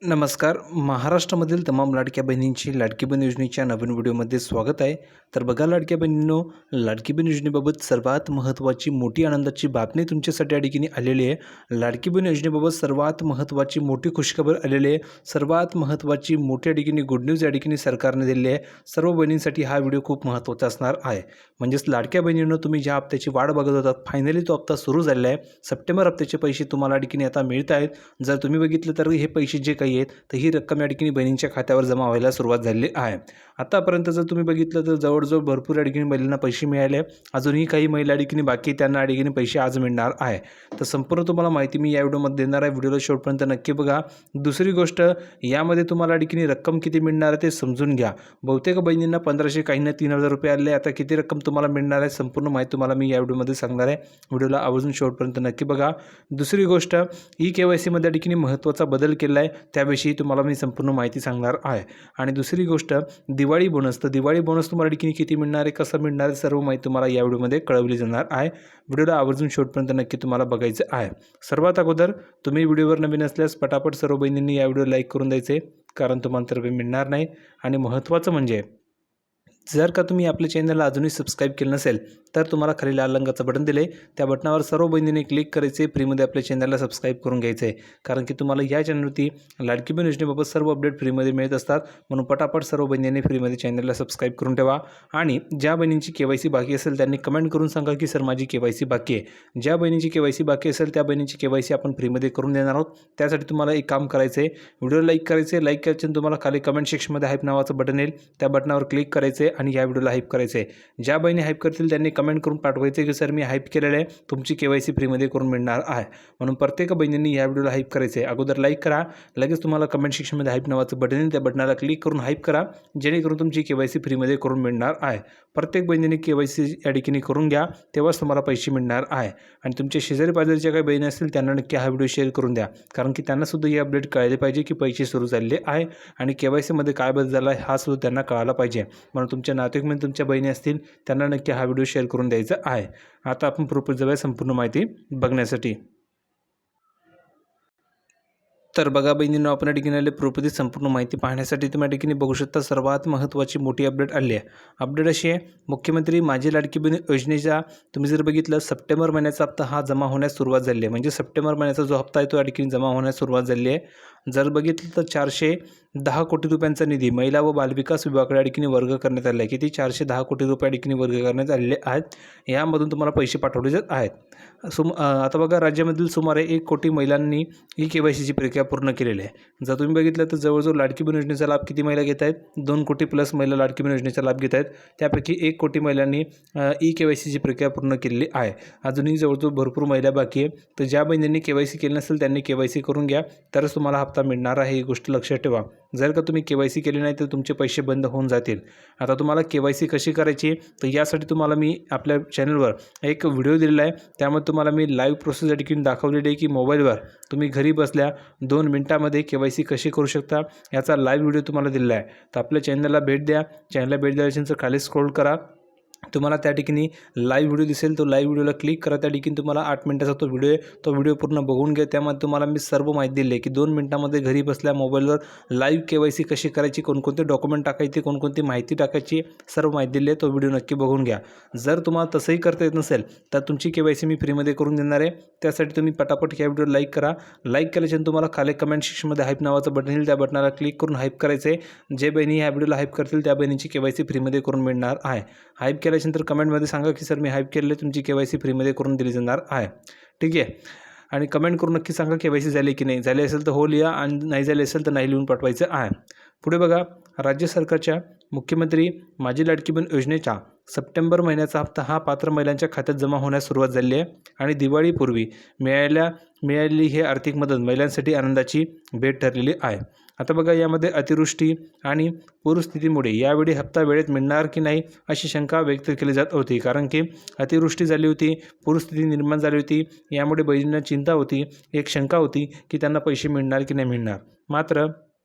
नमस्कार. महाराष्ट्रामधील तमाम लाडक्या बहिणींची लाडकी बहीण योजनेच्या नवीन व्हिडिओमध्ये स्वागत आहे. तर बघा लाडक्या बहिणींनो, लाडकी बहीण योजनेबाबत सर्वात महत्त्वाची मोठी आनंदाची बातमी तुमच्यासाठी या ठिकाणी आलेली आहे. लाडकी बहीण योजनेबाबत सर्वात महत्त्वाची मोठी खुशखबर आलेली आहे. सर्वात महत्त्वाची मोठ्या ठिकाणी गुड न्यूज या ठिकाणी सरकारने दिलेली आहे. सर्व बहिणींसाठी हा व्हिडिओ खूप महत्त्वाचा असणार आहे. म्हणजेच लाडक्या बहिणींनो, तुम्ही ज्या हप्त्याची वाट बघत होतात, फायनली तो हप्ता सुरू झालेला आहे. सप्टेंबर हप्त्याचे पैसे तुम्हाला या ठिकाणी आता मिळत आहेत. जर तुम्ही बघितलं तर हे पैसे जे काही आहेत तर ही रक्कम या ठिकाणी बहिणींच्या खात्यावर जमा व्हायला सुरुवात झालेली आहे. आतापर्यंत जर तुम्ही बघितलं तर जवळजवळ भरपूर या ठिकाणी महिलांना पैसे मिळाले. अजूनही काही महिला या ठिकाणी बाकी त्यांना या ठिकाणी पैसे आज मिळणार आहे. तर संपूर्ण तुम्हाला माहिती मी या व्हिडिओमध्ये देणार आहे. व्हिडिओला शेवटपर्यंत नक्की बघा. दुसरी गोष्ट, यामध्ये तुम्हाला या ठिकाणी रक्कम किती मिळणार आहे ते समजून घ्या. बहुतेक बहिणींना 1500, काहींना 3000 रुपये आले. आता किती रक्कम तुम्हाला मिळणार आहे संपूर्ण माहिती तुम्हाला मी या व्हिडिओमध्ये सांगणार आहे. व्हिडिओला आवर्जून शेवटपर्यंत नक्की बघा. दुसरी गोष्ट, KYC मध्ये या ठिकाणी महत्त्वाचा बदल केला आहे, त्याविषयी तुम्हाला मी संपूर्ण माहिती सांगणार आहे. आणि दुसरी गोष्ट, दिवाळी बोनस. तर दिवाळी बोनस तुम्हाला ठिकाणी किती मिळणार आहे, कसं मिळणार आहे, सर्व माहिती तुम्हाला या व्हिडिओमध्ये कळवली जाणार आहे. व्हिडिओला आवर्जून शेवटपर्यंत नक्की तुम्हाला बघायचं आहे. सर्वात अगोदर, तुम्ही व्हिडिओवर नवीन असल्यास पटापट सर्व बहिणींनी या व्हिडिओ लाईक करून द्यायचे, कारण तुम्हाला तर मिळणार नाही. आणि महत्त्वाचं म्हणजे, जर का तुम्ही आपल्या चॅनलला अजूनही सबस्क्राईब केलं नसेल तर तुम्हाला खाली लाल रंगाचं बटन दिले, त्या बटनावर सर्व बहिणींनी क्लिक करायचे, फ्रीमध्ये आपल्या चॅनलला सबस्क्राईब करून घ्यायचं आहे. कारण की तुम्हाला या चॅनलवरती लाडकी बहीण योजनेबाबत सर्व अपडेट फ्रीमध्ये मिळत असतात. म्हणून पटापट सर्व बहिणींनी फ्रीमध्ये चॅनलला सबस्क्राईब करून ठेवा. आणि ज्या बहिणींची KYC बाकी असेल त्यांनी कमेंट करून सांगा की सर माझी KYC बाकी आहे. ज्या बहिणींची KYC बाकी असेल त्या बहिणींची KYC आपण फ्रीमध्ये करून देणार आहोत. त्यासाठी तुम्हाला एक काम करायचं आहे, व्हिडिओ लाईक करायचे. लाईक केल्यानंतर तुम्हाला खाली कमेंट सेक्शनमध्ये हाईप नावाचं बटन येईल, त्या बटनावर क्लिक करायचे आणि या व्हिडिओला हाईप करायचे. ज्या बहिणी हाईप करतील त्यांनी कमेंट करून पाठवायचे की सर मी हाईप केलेलं आहे, तुमची KYC फ्रीमध्ये करून मिळणार आहे. म्हणून प्रत्येक बहिणींनी या व्हिडिओला हाईप करायचे. अगोदर लाईक करा, लगेच तुम्हाला कमेंट सेक्शनमध्ये हाईप नावाचं बटन येईल, त्या बटनाला क्लिक करून हाईप करा, जेणेकरून तुमची KYC फ्रीमध्ये करून मिळणार आहे. प्रत्येक बहिणींनी KYC या ठिकाणी करून घ्या, तेव्हाच तुम्हाला पैसे मिळणार आहे. आणि तुमच्या शेजारी पाजारीच्या काही बहिणी असतील त्यांना नक्की हा व्हिडिओ शेअर करून द्या, कारण की त्यांनासुद्धा ही अपडेट कळले पाहिजे की पैसे सुरू झालेले आहे आणि KYC मध्ये काय बदल झाला आहे हा सुद्धा त्यांना कळायला पाहिजे. म्हणून तुमच्या नातेवाईकांमध्ये तुमच्या बहिणी असतील त्यांना नक्की हा व्हिडिओ शेअर करून द्यायचा आहे. आता आपण प्रोपर जाऊया संपूर्ण माहिती बघण्यासाठी. तर बघा बहिणींनो, आपण या ठिकाणी आले प्रोपरची संपूर्ण माहिती पाहण्यासाठी. तुम्ही या ठिकाणी बघू शकता सर्वात महत्त्वाची मोठी अपडेट आली आहे. अपडेट अशी आहे, मुख्यमंत्री माझी लाडकी बहीण योजनेचा तुम्ही जर बघितलं सप्टेंबर महिन्याचा हप्ता हा जमा होण्यास सुरुवात झाली आहे. म्हणजे सप्टेंबर महिन्याचा जो हप्ता आहे तो या ठिकाणी जमा होण्यास सुरुवात झाली आहे. जर बघितलं तर 410 कोटी रुपयांचा निधी महिला व बालविकास विभागाकडे या ठिकाणी वर्ग करण्यात आला आहे. किती? 410 कोटी रुपये या ठिकाणी वर्ग करण्यात आलेले आहेत. यामधून तुम्हाला पैसे पाठवले जात आहेत. आता बघा, राज्यामधील सुमारे 1 कोटी महिलांनी KYCची प्रक्रिया पूर्ण केलेली आहे. जर तुम्ही बघितलं तर जवळजवळ लाडकी बहीण योजनेचा लाभ किती महिला घेत आहेत? 2 कोटी प्लस महिला लाडकी बहीण योजनेचा लाभ घेत आहेत. त्यापैकी 1 कोटी महिलांनी KYCची प्रक्रिया पूर्ण केलेली आहे. अजूनही जवळजवळ भरपूर महिला बाकी आहे. तर ज्या बहिणींनी KYC केली नसेल त्यांनी KYC करून घ्या, तरच तुम्हाला हप्ता मिळणार आहे. ही गोष्ट लक्षात ठेवा. जर का तुम्ही KYC केली नाही तर तुमचे पैसे बंद होऊन जातील. आता तुम्हाला KYC कशी करायची, तर यासाठी तुम्हाला मी आपल्या चॅनलवर एक व्हिडिओ दिलेला आहे. त्यामध्ये तुम्हाला मी लाईव्ह प्रोसेस या ठिकाणी दाखवलेली आहे की मोबाईलवर तुम्ही घरी बसल्या 2 मिनिटामध्ये KYC कशी करू शकता, याचा लाईव्ह व्हिडिओ तुम्हाला दिलेला आहे. तर आपल्या चॅनलला भेट द्या. चॅनलला भेट द्यायच्यानंतर खाली स्क्रोल करा, तुम्हाला त्या ठिकाणी लाईव्ह व्हिडिओ दिसेल. तो लाईव्ह व्हिडिओला क्लिक करा. त्या ठिकाणी तुम्हाला 8 मिनिटाचा तो व्हिडिओ आहे, तो व्हिडिओ पूर्ण बघून घ्या. त्यामध्ये तुम्हाला मी सर्व माहिती दिली आहे की 2 मिनिटामध्ये घरी बसल्या मोबाईलवर लाईव्ह KYC कशी करायची, कोणकोणते डॉक्युमेंट टाकायचे, कोणकोणती माहिती टाकायची, सर्व माहिती दिली आहे. तो व्हिडिओ नक्की बघून घ्या. जर तुम्हाला तसंही करता येत नसेल तर तुमची KYC मी फ्रीमध्ये करून देणार आहे. त्यासाठी तुम्ही पटापट या व्हिडिओ लाईक करा. लाईक केल्याच्यानंतर तुम्हाला खाली कमेंट सेक्शनमध्ये हाईप नावाचं बटन येईल, त्या बटनाला क्लिक करून हाईप करायचं आहे. जे बहिणी ह्या व्हिडिओला हाईप करतील त्या बहिणींची KYC फ्रीमध्ये करून मिळणार आहे. हाईप केल्याच्यानंतर कमेंटमध्ये सांगा की सर मी हाईप केलेले, तुमची KYC फ्रीमध्ये करून दिली जाणार आहे. ठीक आहे. आणि कमेंट करून नक्की सांगा KYC झाली की नाही. झाली असेल तर हो लिहा, आणि नाही झाली असेल तर नाही लिहून पाठवायचं आहे. पुढे बघा, राज्य सरकारच्या मुख्यमंत्री माझी लाडकी बहीण योजनेचा सप्टेंबर महिन्याचा हप्ता हा पात्र महिलांच्या खात्यात जमा होण्यास सुरुवात झाली आहे. आणि दिवाळीपूर्वी मिळालेली ही आर्थिक मदत महिलांसाठी आनंदाची भेट ठरलेली आहे. आता बघा, यामध्ये अतिवृष्टी आणि पूरस्थितीमुळे यावेळी हप्ता वेळेत मिळणार की नाही अशी शंका व्यक्त केली जात होती. कारण की अतिवृष्टी झाली होती, पूरस्थिती निर्माण झाली होती, यामुळे बहिणींना चिंता होती, एक शंका होती की त्यांना पैसे मिळणार की नाही मिळणार. मात्र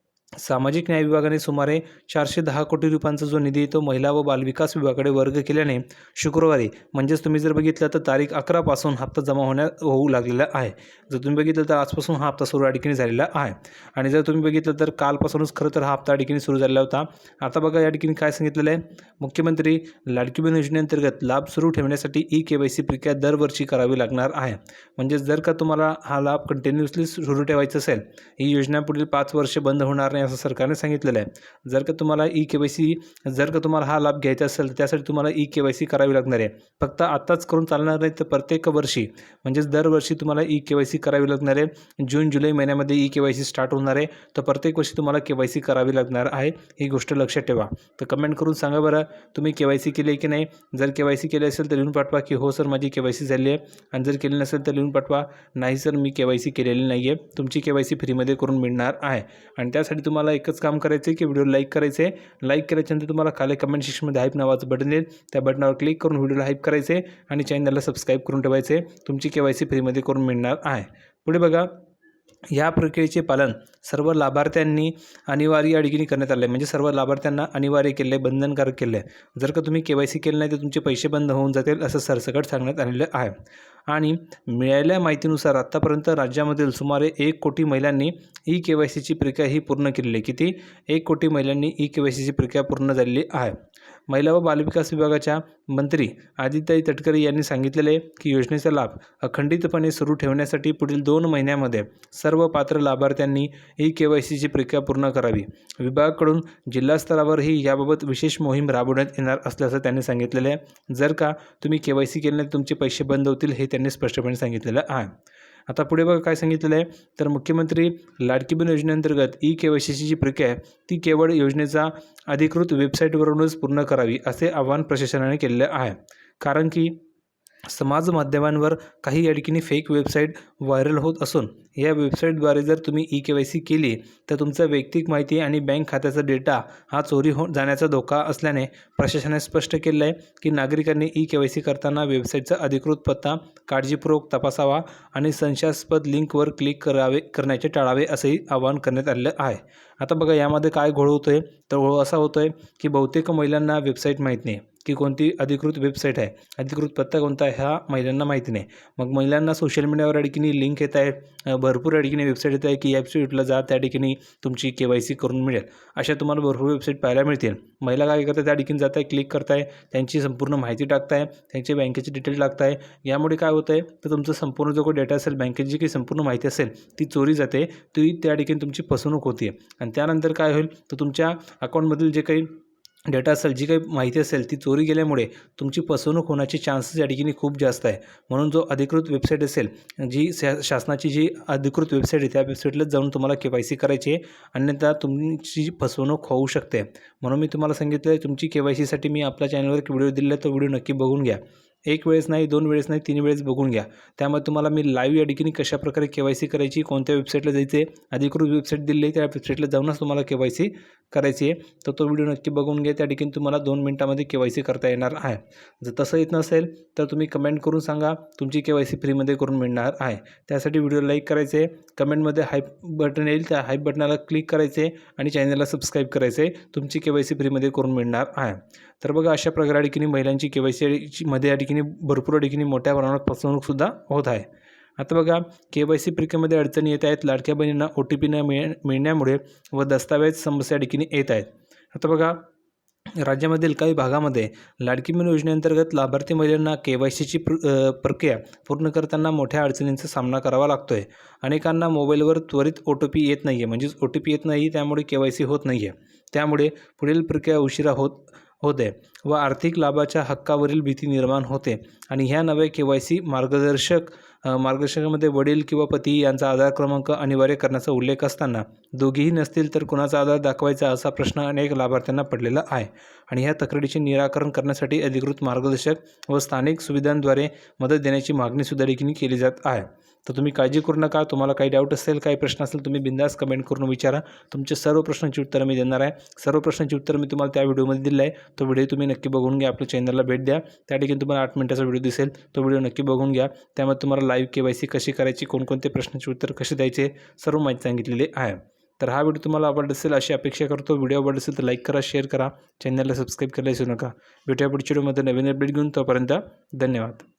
सामाजिक न्याय विभागाने सुमारे 410 कोटी रुपयांचा जो निधी तो महिला व बालविकास विभागाकडे वर्ग केल्याने शुक्रवारी म्हणजेच तुम्ही जर बघितलं तर तारीख 11 पासून हप्ता जमा होऊ लागलेला आहे. जर तुम्ही बघितलं तर आजपासून हा हप्ता सुरू या ठिकाणी झालेला आहे आणि जर तुम्ही बघितलं तर कालपासूनच खरं तर हा हप्ता या ठिकाणी सुरू झालेला होता. आता बघा या ठिकाणी काय सांगितलेलं आहे, मुख्यमंत्री लाडकी बहीण योजनेअंतर्गत लाभ सुरू ठेवण्यासाठी ई-KYC प्रक्रिया दरवर्षी करावी लागणार आहे. म्हणजेच जर का तुम्हाला हा लाभ कंटिन्युअसली सुरू ठेवायचा असेल, ही योजना पुढील 5 वर्ष बंद होणार नाही असं सरकारने सांगितलेलं आहे. जर का तुम्हाला जर का तुम्हाला हा लाभ घ्यायचा असेल तर त्यासाठी तुम्हाला ई-KYC करावी लागणार आहे. फक्त आत्ताच करून चालणार नाही, तर प्रत्येक वर्षी म्हणजेच दरवर्षी तुम्हाला ई-KYC करावी लागणार आहे. जून-जुलै महिन्यामध्ये ई-KYC स्टार्ट होणार आहे, तर प्रत्येक वर्षी तुम्हाला KYC करावी लागणार आहे. ही गोष्ट लक्षात ठेवा. तर कमेंट करून सांगा बरं, तुम्ही KYC केली आहे की नाही. जर KYC केली असेल तर लिहून पाठवा की हो सर माझी KYC झाली आहे, आणि जर केली नसेल तर लिहून पाठवा नाही सर मी KYC केलेली नाही आहे. तुमची KYC फ्रीमध्ये करून मिळणार आहे. आणि त्यासाठी तुम्हाला एकच काम करायचं आहे की व्हिडिओ लाईक करायचे. लाईक केल्याच्यानंतर तुम्हाला खाली कमेंट सेक्शनमध्ये हाईप नावाचं बटन येईल, त्या बटनावर क्लिक करून व्हिडिओला हाईप करायचे आणि चॅनलला सबस्क्राईब करून ठेवायचे. तुमची KYC फ्रीमध्ये करून मिळणार आहे. पुढे बघा, या प्रक्रियेचे पालन सर्व लाभार्थ्यांनी अनिवार्य या ठिकाणी करण्यात आले आहे. म्हणजे सर्व लाभार्थ्यांना अनिवार्य केले आहे, बंधनकारक केले आहे. जर का तुम्ही KYC केलं नाही तर तुमचे पैसे बंद होऊन जातील असं सरसकट सांगण्यात आलेलं आहे. आणि मिळालेल्या माहितीनुसार आत्तापर्यंत राज्यामधील सुमारे 1 कोटी महिलांनी ई-KYCची प्रक्रिया ही पूर्ण केलेली आहे. किती? 1 कोटी महिलांनी ई-KYCची प्रक्रिया पूर्ण झालेली आहे. महिला व बालविकास विभागाच्या मंत्री आदिताई तटकरे यांनी सांगितलेले आहे की योजनेचा लाभ अखंडितपणे सुरू ठेवण्यासाठी पुढील 2 महिन्यामध्ये सर्व पात्र लाभार्थ्यांनी ई-KYCची प्रक्रिया पूर्ण करावी. विभागाकडून जिल्हा स्तरावरही याबाबत विशेष मोहीम राबवण्यात येणार असल्याचं त्यांनी सांगितलेलं आहे. जर का तुम्ही KYC केले नाही तुमचे पैसे बंद होतील, हे त्यांनी स्पष्टपणे सांगितलेलं आहे. आता पुढे बघा काय सांगितलेलं आहे, तर मुख्यमंत्री लाडकी बहीण योजनेअंतर्गत ई-KYCची जी प्रक्रिया आहे ती केवळ योजनेचा अधिकृत वेबसाईटवरूनच पूर्ण करावी असे आवाहन प्रशासनाने केलेले आहे. कारण की समाज माध्यमांवर काही या ठिकाणी फेक वेबसाईट व्हायरल होत असून या वेबसाईटद्वारे जर तुम्ही ई-KYC केली तर तुमचा वैयक्तिक माहिती आणि बँक खात्याचा डेटा हा चोरी जाण्याचा धोका असल्याने प्रशासनाने स्पष्ट केलं आहे की नागरिकांनी ई-KYC करताना वेबसाईटचा अधिकृत पत्ता काळजीपूर्वक तपासावा आणि संशयास्पद लिंकवर क्लिक करण्याचे टाळावे असंही आवाहन करण्यात आलेलं आहे. आता बघा यामध्ये काय घोळ होतो आहे, तर घोळ असा होतो आहे की बहुतेक महिलांना वेबसाईट माहीत नाही की कोणती अधिकृत वेबसाईट आहे, अधिकृत पत्ता कोणता आहे ह्या महिलांना माहिती नाही. मग महिलांना सोशल मीडियावर या ठिकाणी लिंक येत आहे, भरपूर या ठिकाणी वेबसाईट येत आहे की या वेबसाईटला जा, त्या ठिकाणी तुमची KYC करून मिळेल. अशा तुम्हाला भरपूर वेबसाईट पाहायला मिळतील. महिला काय करतात, त्या ठिकाणी जात आहे, क्लिक करताय, त्यांची संपूर्ण माहिती टाकताय, त्यांचे बँकेचे डिटेल टाकताय. यामुळे काय होतं आहे, तर तुमचं संपूर्ण जो काही डेटा असेल, बँकेची जी काही संपूर्ण माहिती असेल ती चोरी जाते, ती त्या ठिकाणी तुमची फसवणूक होते. आणि त्यानंतर काय होईल, तर तुमच्या अकाउंटमधील जे काही डेटा असेल, जी काही माहिती असेल ती चोरी गेल्यामुळे तुमची फसवणूक होण्याचे चान्सेस या ठिकाणी खूप जास्त आहे. म्हणून जो अधिकृत वेबसाईट असेल, जी शासनाची जी अधिकृत वेबसाईट आहे त्या वेबसाईटलाच जाऊन तुम्हाला KYC करायची आहे, अन्यथा तुमची फसवणूक होऊ शकते. म्हणून मी तुम्हाला सांगितलं आहे, तुमची KYCसाठी मी आपल्या चॅनलवर एक व्हिडिओ दिलेला आहे, तो व्हिडिओ नक्की बघून घ्या. 1 वेळेस नाही, 2 वेळेस नाही, 3 वेळेस बघून घ्या. त्यामध्ये तुम्हाला मी लाईव्ह या ठिकाणी कशाप्रकारे KYC करायची, कोणत्या वेबसाईटला जायचे, अधिकृत वेबसाईट दिली आहे त्या वेबसाईटला जाऊनच तुम्हाला KYC करायची आहे. तर तो व्हिडिओ नक्की बघून घ्या. त्या ठिकाणी तुम्हाला 2 मिनिटामध्ये KYC करता येणार आहे. जर तसं येत नसेल तर तुम्ही कमेंट करून सांगा, तुमची KYC फ्रीमध्ये करून मिळणार आहे. त्यासाठी व्हिडिओ लाईक करायचे, कमेंटमध्ये हाईप बटन येईल, त्या हाईप बटनाला क्लिक करायचे आणि चॅनलला सबस्क्राईब करायचे. तुमची KYC फ्रीमध्ये करून मिळणार आहे. तर बघा अशा प्रकारे या ठिकाणी महिलांची KYC मध्ये या ठिकाणी भरपूर या ठिकाणी मोठ्या प्रमाणात फसवणूकसुद्धा होत आहे. आता बघा KYC प्रक्रियेमध्ये अडचणी येत आहेत. लाडक्या बहिणींना OTP न मिळण्यामुळे व दस्तावेज समस्या या ठिकाणी येत आहेत. आता बघा राज्यामधील काही भागामध्ये लाडकी बहीण योजनेअंतर्गत लाभार्थी महिलांना KYCची प्रक्रिया पूर्ण करताना मोठ्या अडचणींचा सामना करावा लागतो आहे. अनेकांना मोबाईलवर त्वरित OTP येत नाही आहे, म्हणजेच OTP येत नाही, त्यामुळे KYC होत नाही आहे. त्यामुळे पुढील प्रक्रिया उशिरा होते व आर्थिक लाभाच्या हक्कावरील भीती निर्माण होते. आणि ह्या नव्या KYC मार्गदर्शकामध्ये वडील किंवा पती यांचा आधार क्रमांक अनिवार्य करण्याचा उल्लेख असताना दोघेही नसतील तर कुणाचा आधार दाखवायचा असा प्रश्न अनेक लाभार्थ्यांना पडलेला आहे. आणि ह्या तक्रारीचे निराकरण करण्यासाठी अधिकृत मार्गदर्शक व स्थानिक सुविधांद्वारे मदत देण्याची मागणीसुद्धा देखील केली जात आहे. तर तुम्ही काळजी करू नका. तुम्हाला काही डाऊट असेल, काही प्रश्न असेल, तुम्ही बिंदास कमेंट करून विचारा. तुमचे सर्व प्रश्नांची उत्तरं मी देणार आहे. सर्व प्रश्नांची उत्तरं मी तुम्हाला त्या व्हिडिओमध्ये दिलं आहे. तो व्हिडिओ तुम्ही नक्की बघून घ्या. आपल्या चॅनलला भेट द्या. त्या ठिकाणी तुम्हाला 8 मिनिटाचा व्हिडिओ दिसेल. तो व्हिडिओ नक्की बघून घ्या. त्यामध्ये तुम्हाला लाईव्ह KYC कशी करायची, कोणकोणते प्रश्नांची उत्तर कशी द्यायचे, सर्व माहिती सांगितलेली आहे. तर हा व्हिडिओ तुम्हाला आवडला असेल अशी अपेक्षा करतो. व्हिडिओ आवडला असेल तर लाईक करा, शेअर करा, चॅनलला सबस्क्राईब करायला विसरू नका. भेटूया पुढच्या व्हिडिओमध्ये नवीन अपडेट घेऊन. तोपर्यंत धन्यवाद.